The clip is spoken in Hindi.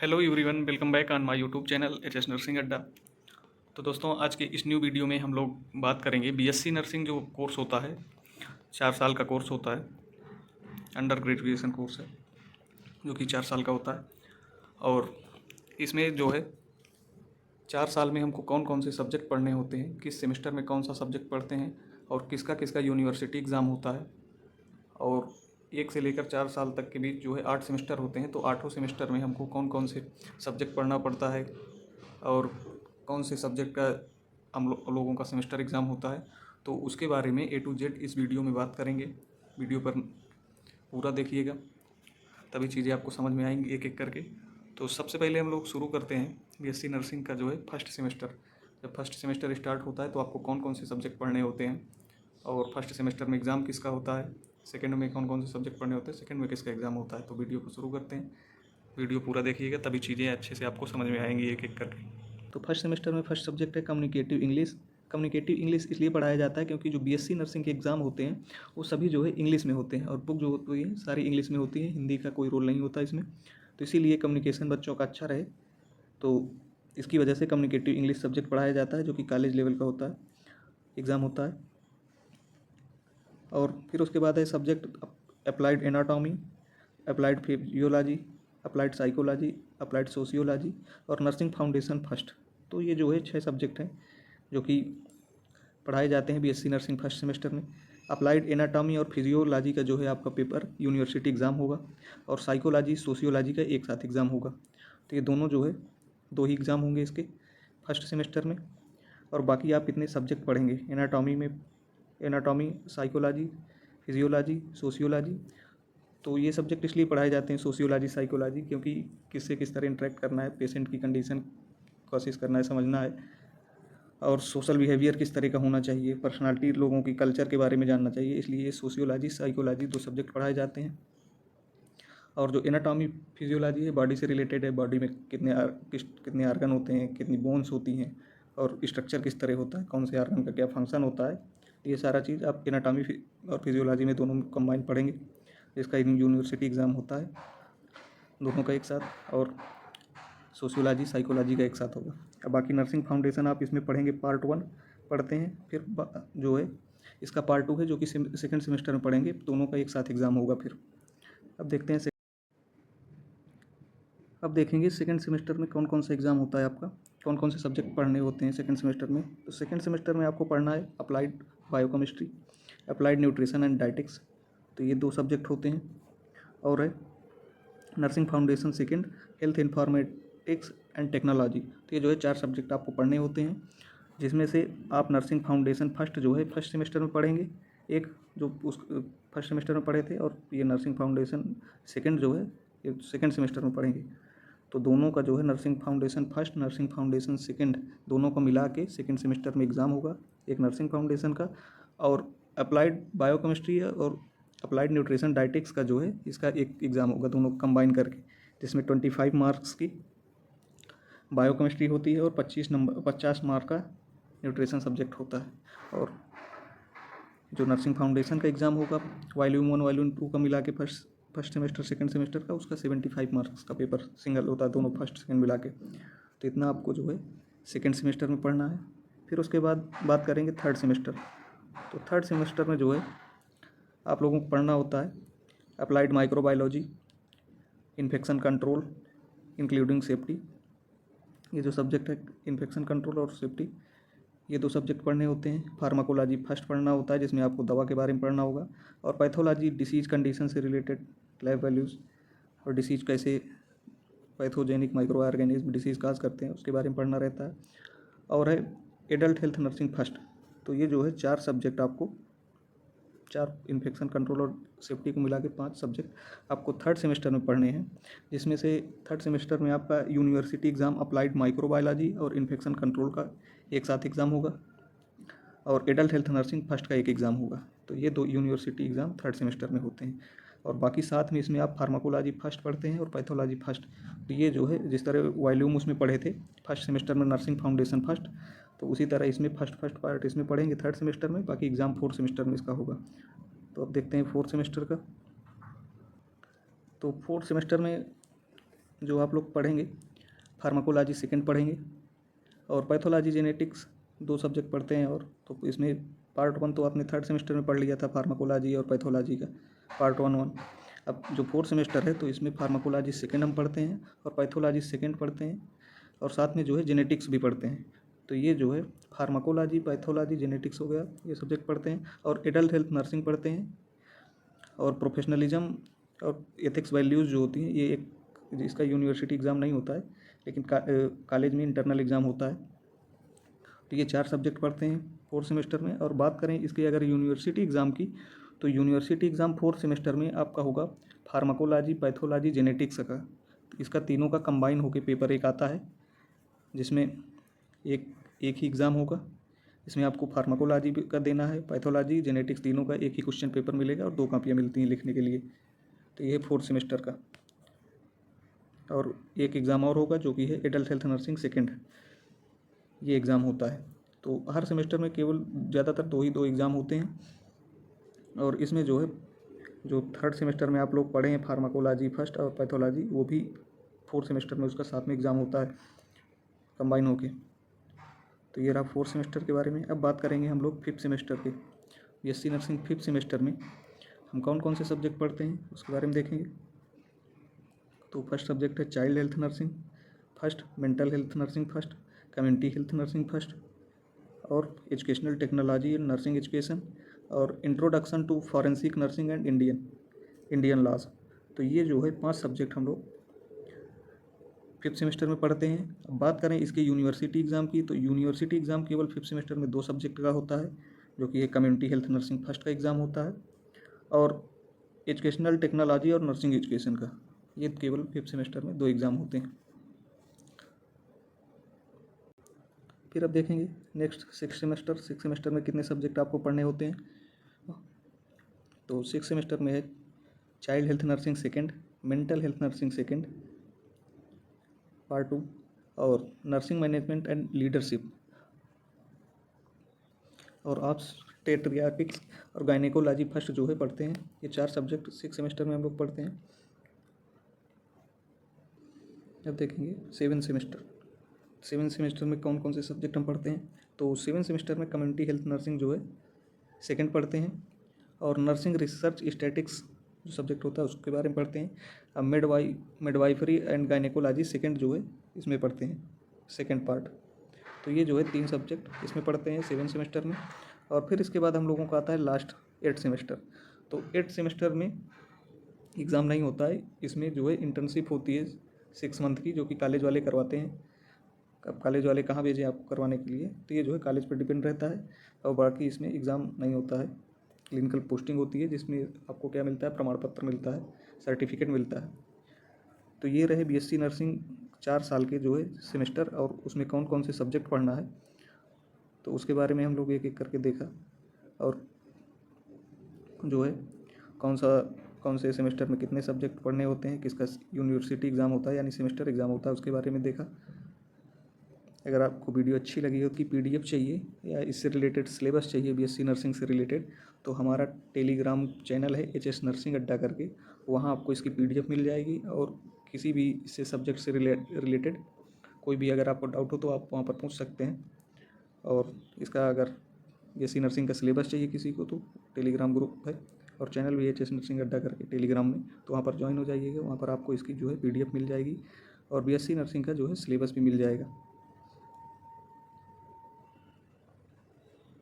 Hello everyone, welcome back on my YouTube channel H nursing अड्डा। तो दोस्तों, आज के इस न्यू वीडियो में हम लोग बात करेंगे बीएससी नर्सिंग जो कोर्स होता है, 4 साल का कोर्स होता है, अंडर ग्रेजुएशन कोर्स है जो कि 4 साल का होता है। और इसमें जो है 4 साल में हमको कौन कौन से सब्जेक्ट पढ़ने होते हैं, किस सेमेस्टर में कौन सा सब्जेक्ट पढ़ते हैं और किसका किसका यूनिवर्सिटी एग्ज़ाम होता है। और 1 से लेकर 4 साल तक के बीच जो है 8 सेमेस्टर होते हैं, तो 8 सेमेस्टर में हमको कौन कौन से सब्जेक्ट पढ़ना पड़ता है और कौन से सब्जेक्ट का हम लोगों का सेमेस्टर एग्ज़ाम होता है, तो उसके बारे में A to Z इस वीडियो में बात करेंगे। वीडियो पर पूरा देखिएगा, तभी चीज़ें आपको समझ में आएंगी एक एक करके। तो सबसे पहले हम लोग शुरू करते हैं बीएससी नर्सिंग का जो है फर्स्ट सेमेस्टर। जब फर्स्ट सेमेस्टर स्टार्ट होता है तो आपको कौन कौन से सब्जेक्ट पढ़ने होते हैं और फर्स्ट सेमेस्टर में एग्ज़ाम किसका होता है, सेकंड में कौन कौन से सब्जेक्ट पढ़ने होते हैं, सेकंड में किसका एग्ज़ाम होता है। तो वीडियो को शुरू करते हैं। वीडियो पूरा देखिएगा, तभी चीज़ें अच्छे से आपको समझ में आएंगी एक एक करके। तो फर्स्ट सेमेस्टर में फर्स्ट सब्जेक्ट है कम्युनिकेटिव इंग्लिश। कम्युनिकेटिव इंग्लिश इसलिए पढ़ाया जाता है क्योंकि जो बीएससी नर्सिंग के एग्ज़ाम होते हैं वो सभी जो है इंग्लिश में होते हैं और बुक जो होती है सारी इंग्लिश में होती है, हिंदी का कोई रोल नहीं होता इसमें। तो इसीलिए कम्युनिकेशन बच्चों का अच्छा रहे, तो इसकी वजह से कम्युनिकेटिव इंग्लिश सब्जेक्ट पढ़ाया जाता है जो कि कॉलेज लेवल का होता है, एग्ज़ाम होता है। और फिर उसके बाद है subject applied anatomy, applied physiology, applied psychology, applied sociology और नर्सिंग फाउंडेशन फर्स्ट। तो ये जो है 6 सब्जेक्ट हैं जो कि पढ़ाए जाते हैं बीएससी नर्सिंग फर्स्ट सेमेस्टर में। अप्लाइड एनाटॉमी और फिजियोलॉजी का जो है आपका पेपर यूनिवर्सिटी एग्ज़ाम होगा और साइकोलॉजी सोशियोलॉजी का एक साथ एग्ज़ाम होगा। तो ये दोनों जो है 2 ही एग्ज़ाम होंगे इसके फर्स्ट सेमेस्टर में। और बाकी आप इतने सब्जेक्ट पढ़ेंगे एनाटॉमी में, एनाटॉमी, साइकोलॉजी, फिजियोलॉजी, सोशियोलॉजी। तो ये सब्जेक्ट इसलिए पढ़ाए जाते हैं सोशियोलॉजी, साइकोलॉजी, क्योंकि किससे किस तरह इंटरेक्ट करना है, पेशेंट की कंडीशन कोशिश करना है, समझना है, और सोशल बिहेवियर किस तरह का होना चाहिए, पर्सनालिटी, लोगों की कल्चर के बारे में जानना चाहिए। इसलिए सोशियोलॉजी, साइकोलॉजी 2 सब्जेक्ट पढ़ाए जाते हैं। और जो एनाटॉमी फिजियोलॉजी है बॉडी से रिलेटेड है, बॉडी में कितने आर्गन होते हैं, कितनी बोन्स होती हैं और स्ट्रक्चर किस तरह होता है, कौन से आर्गन का क्या फंक्शन होता है, ये सारा चीज़ आप एनाटॉमी और फिजियोलॉजी में दोनों कंबाइन पढ़ेंगे, जिसका यूनिवर्सिटी एग्ज़ाम होता है दोनों का एक साथ। और सोशियोलॉजी, साइकोलॉजी का एक साथ होगा। अब बाकी नर्सिंग फाउंडेशन आप इसमें पढ़ेंगे, पार्ट 1 पढ़ते हैं, फिर जो है इसका पार्ट 2 है जो कि सेकंड सेमेस्टर में पढ़ेंगे, दोनों का एक साथ एग्ज़ाम होगा। फिर अब देखते हैं, अब देखेंगे सेकंड सेमेस्टर में कौन कौन सा एग्ज़ाम होता है आपका, कौन कौन से सब्जेक्ट पढ़ने होते हैं सेकंड सेमेस्टर में। तो सेकंड सेमेस्टर में आपको पढ़ना है applied biochemistry, applied nutrition and dietetics. तो ये 2 सब्जेक्ट होते हैं। और है nursing foundation second, health informatics and technology. तो ये जो है 4 सब्जेक्ट आपको पढ़ने होते हैं, जिसमें से आप नर्सिंग फाउंडेशन फर्स्ट जो है फर्स्ट सेमेस्टर में पढ़ेंगे, एक जो उस फर्स्ट सेमेस्टर में पढ़े थे, और ये नर्सिंग फाउंडेशन सेकंड जो है ये सेकंड सेमेस्टर में पढ़ेंगे। तो दोनों का जो है nursing foundation first, nursing foundation second, दोनों को मिला के सेकंड सेमेस्टर में एग्ज़ाम होगा, एक नर्सिंग फाउंडेशन का और अप्लाइड बायोकेमिस्ट्री और अप्लाइड न्यूट्रिशन डाइटिक्स का जो है इसका एक एग्ज़ाम होगा, दोनों कंबाइन करके, जिसमें 25 मार्क्स की बायोकेमिस्ट्री होती है और 50 मार्क का न्यूट्रिशन सब्जेक्ट होता है। और जो नर्सिंग फाउंडेशन का एग्ज़ाम होगा वॉल्यूम 1 वॉल्यूम 2 का मिला के फर्स्ट सेमेस्टर सेकंड सेमेस्टर का, उसका 75 मार्क्स का पेपर सिंगल होता है, दोनों फर्स्ट सेकंड मिला के। तो इतना आपको जो है सेकंड सेमेस्टर में पढ़ना है। फिर उसके बाद बात करेंगे थर्ड सेमेस्टर। तो थर्ड सेमेस्टर में जो है आप लोगों को पढ़ना होता है applied microbiology, infection control including safety. ये जो सब्जेक्ट है इन्फेक्शन कंट्रोल और सेफ्टी, ये 2 सब्जेक्ट पढ़ने होते हैं। फार्माकोलॉजी फर्स्ट पढ़ना होता है, जिसमें आपको दवा के बारे में पढ़ना होगा, और पैथोलॉजी डिसीज कंडीशन से रिलेटेड लैब वैल्यूज़ और डिसीज कैसे पैथोजेनिक माइक्रो ऑर्गेनिज्म डिसीज़ काज करते हैं उसके बारे में पढ़ना रहता है। और है एडल्ट हेल्थ नर्सिंग फर्स्ट। तो ये जो है 4 सब्जेक्ट आपको, 4 इन्फेक्शन कंट्रोल और सेफ्टी को मिला के 5 सब्जेक्ट आपको थर्ड सेमेस्टर में पढ़ने हैं, जिसमें से थर्ड सेमेस्टर में आपका यूनिवर्सिटी एग्ज़ाम अप्लाइड माइक्रोबायोलॉजी और इन्फेक्शन कंट्रोल का एक साथ एग्ज़ाम होगा और एडल्ट हेल्थ नर्सिंग फर्स्ट का एक एग्ज़ाम होगा। तो ये 2 यूनिवर्सिटी एग्ज़ाम थर्ड सेमेस्टर में होते हैं। और बाकी साथ में इसमें आप फार्माकोलॉजी फर्स्ट पढ़ते हैं और पैथोलॉजी फर्स्ट। तो ये जो है जिस तरह वॉल्यूम उसमें पढ़े थे फर्स्ट सेमेस्टर में नर्सिंग फाउंडेशन फर्स्ट, तो उसी तरह इसमें फर्स्ट पार्ट इसमें पढ़ेंगे थर्ड सेमेस्टर में, बाकी एग्ज़ाम फोर्थ सेमेस्टर में इसका होगा। तो अब देखते हैं फोर्थ सेमेस्टर का। तो फोर्थ सेमेस्टर में जो आप लोग पढ़ेंगे, फार्माकोलॉजी सेकंड पढ़ेंगे और पैथोलॉजी जेनेटिक्स 2 सब्जेक्ट पढ़ते हैं। और तो इसमें पार्ट 1 तो आपने 3rd सेमेस्टर में पढ़ लिया था, फार्माकोलॉजी और पैथोलॉजी का पार्ट 1। अब जो 4th सेमेस्टर है तो इसमें फार्माकोलॉजी सेकंड हम पढ़ते हैं और पैथोलॉजी सेकंड पढ़ते हैं और साथ में जो है जेनेटिक्स भी पढ़ते हैं। तो ये जो है फार्माकोलॉजी, पैथोलॉजी, जेनेटिक्स हो गया, ये सब्जेक्ट पढ़ते हैं। और एडल्ट हेल्थ नर्सिंग पढ़ते हैं और प्रोफेशनलिज्म और एथिक्स वैल्यूज़ जो होती हैं, ये एक इसका यूनिवर्सिटी एग्ज़ाम नहीं होता है, लेकिन कॉलेज में इंटरनल एग्ज़ाम होता है। तो ये 4 सब्जेक्ट पढ़ते हैं 4th सेमेस्टर में। और बात करें इसकी अगर यूनिवर्सिटी एग्ज़ाम की, तो यूनिवर्सिटी एग्ज़ाम 4th सेमेस्टर में आपका होगा फार्माकोलॉजी, पैथोलॉजी, जेनेटिक्स का। तो इसका तीनों का कंबाइन होकर पेपर एक आता है, जिसमें एक ही एग्ज़ाम होगा। इसमें आपको फार्माकोलॉजी का देना है, पैथोलॉजी, जेनेटिक्स तीनों का एक ही क्वेश्चन पेपर मिलेगा और 2 कापियाँ मिलती हैं लिखने के लिए। तो ये 4th सेमेस्टर का। और एक एग्ज़ाम और होगा जो कि है एडल्ट हेल्थ नर्सिंग सेकंड, ये एग्ज़ाम होता है। तो हर सेमेस्टर में केवल ज़्यादातर 2 एग्ज़ाम होते हैं। और इसमें जो है जो 3rd सेमेस्टर में आप लोग पढ़े हैं फार्माकोलॉजी फर्स्ट और पैथोलॉजी, वो भी 4th सेमेस्टर में उसका साथ में एग्ज़ाम होता है कंबाइन होके। तो ये रहा 4th सेमेस्टर के बारे में। अब बात करेंगे हम लोग 5th सेमेस्टर के। बीएससी नर्सिंग 5th सेमेस्टर में हम कौन कौन से सब्जेक्ट पढ़ते हैं उसके बारे में देखेंगे। तो फर्स्ट सब्जेक्ट है child health nursing first, mental health nursing first, community health nursing first, और educational technology and nursing education, और introduction to forensic nursing and Indian laws. तो ये जो है 5 सब्जेक्ट हम लोग 5th सेमेस्टर में पढ़ते हैं। अब बात करें इसके यूनिवर्सिटी एग्ज़ाम की, तो यूनिवर्सिटी एग्ज़ाम केवल 5th सेमेस्टर में 2 सब्जेक्ट का होता है, जो कि एक कम्युनिटी हेल्थ नर्सिंग फर्स्ट का एग्ज़ाम होता है और एजुकेशनल टेक्नोलॉजी और नर्सिंग एजुकेशन का। ये केवल 5th सेमेस्टर में 2 एग्ज़ाम होते हैं। फिर अब देखेंगे next 6th semester. 6th semester में कितने सब्जेक्ट आपको पढ़ने होते हैं। तो 6th सेमेस्टर में है child health nursing second, mental health nursing second part 2, और नर्सिंग मैनेजमेंट एंड लीडरशिप, और ऑब्स्टेट्रियाटिक्स और गायनेकोलॉजी फर्स्ट जो है पढ़ते हैं। ये 4 सब्जेक्ट 6th सेमेस्टर में हम लोग पढ़ते हैं। अब देखेंगे 7th सेमेस्टर। 7th सेमेस्टर में कौन कौन से सब्जेक्ट हम पढ़ते हैं। तो 7th सेमेस्टर में कम्युनिटी हेल्थ नर्सिंग जो है सेकंड पढ़ते हैं और नर्सिंग रिसर्च स्टैटिक्स जो सब्जेक्ट होता है उसके बारे में पढ़ते हैं। अब मिडवाइफरी एंड गायनेकोलॉजी सेकंड जो है इसमें पढ़ते हैं, सेकंड पार्ट। तो ये जो है 3 सब्जेक्ट इसमें पढ़ते हैं 7th सेमेस्टर में। और फिर इसके बाद हम लोगों का आता है लास्ट 8th सेमेस्टर। तो 8th सेमेस्टर में एग्ज़ाम नहीं होता है, इसमें जो है इंटर्नशिप होती है 6 मंथ की, जो कि कॉलेज वाले करवाते हैं। अब कॉलेज वाले कहाँ भेजें आपको करवाने के लिए, तो ये जो है कॉलेज पर डिपेंड रहता है। और बाकी इसमें एग्ज़ाम नहीं होता है, क्लिनिकल पोस्टिंग होती है जिसमें आपको क्या मिलता है, प्रमाण पत्र मिलता है, सर्टिफिकेट मिलता है। तो ये रहे बीएससी नर्सिंग 4 साल के जो है सेमेस्टर, और उसमें कौन कौन से सब्जेक्ट पढ़ना है तो उसके बारे में हम लोग एक एक करके देखा। और जो है कौन से सेमेस्टर में कितने सब्जेक्ट पढ़ने होते हैं, किसका यूनिवर्सिटी एग्ज़ाम होता है यानी सेमेस्टर एग्ज़ाम होता है, उसके बारे में देखा। अगर आपको वीडियो अच्छी लगी हो कि पीडीएफ चाहिए या इससे रिलेटेड सिलेबस चाहिए बीएससी नर्सिंग से रिलेटेड, तो हमारा टेलीग्राम चैनल है एचएस नर्सिंग अड्डा करके, वहाँ आपको इसकी पीडीएफ मिल जाएगी। और किसी भी इससे सब्जेक्ट से रिलेटेड कोई भी अगर आपको डाउट हो तो आप वहाँ पर पूछ सकते हैं। और इसका अगर बीएससी नर्सिंग का सिलेबस चाहिए किसी को तो टेलीग्राम ग्रुप है और चैनल भी एचएस नर्सिंग अड्डा करके टेलीग्राम में, तो वहाँ पर ज्वाइन हो जाइएगा। वहाँ पर आपको इसकी जो है पीडीएफ मिल जाएगी और बीएससी नर्सिंग का जो है सिलेबस भी मिल जाएगा।